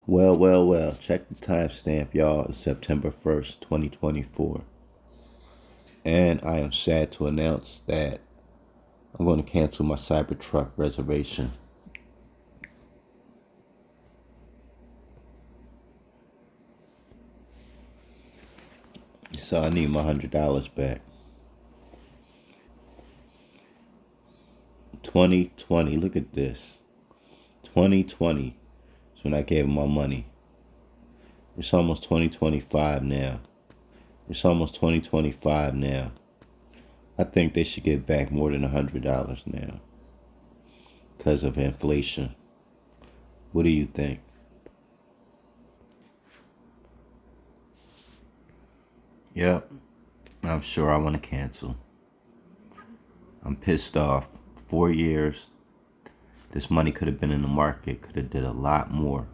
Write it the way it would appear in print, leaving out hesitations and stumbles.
Well. Check the timestamp, y'all. It's September 1st, 2024. And I am sad to announce that I'm going to cancel my Cybertruck reservation. So I need my $100 back. 2020, look at this. 2020 is when I gave him my money. It's almost 2025 now. I think they should get back more than $100 now because of inflation. What do you think? Yep, I'm sure I want to cancel. I'm pissed off. 4 years. This money could have been in the market, could have did a lot more.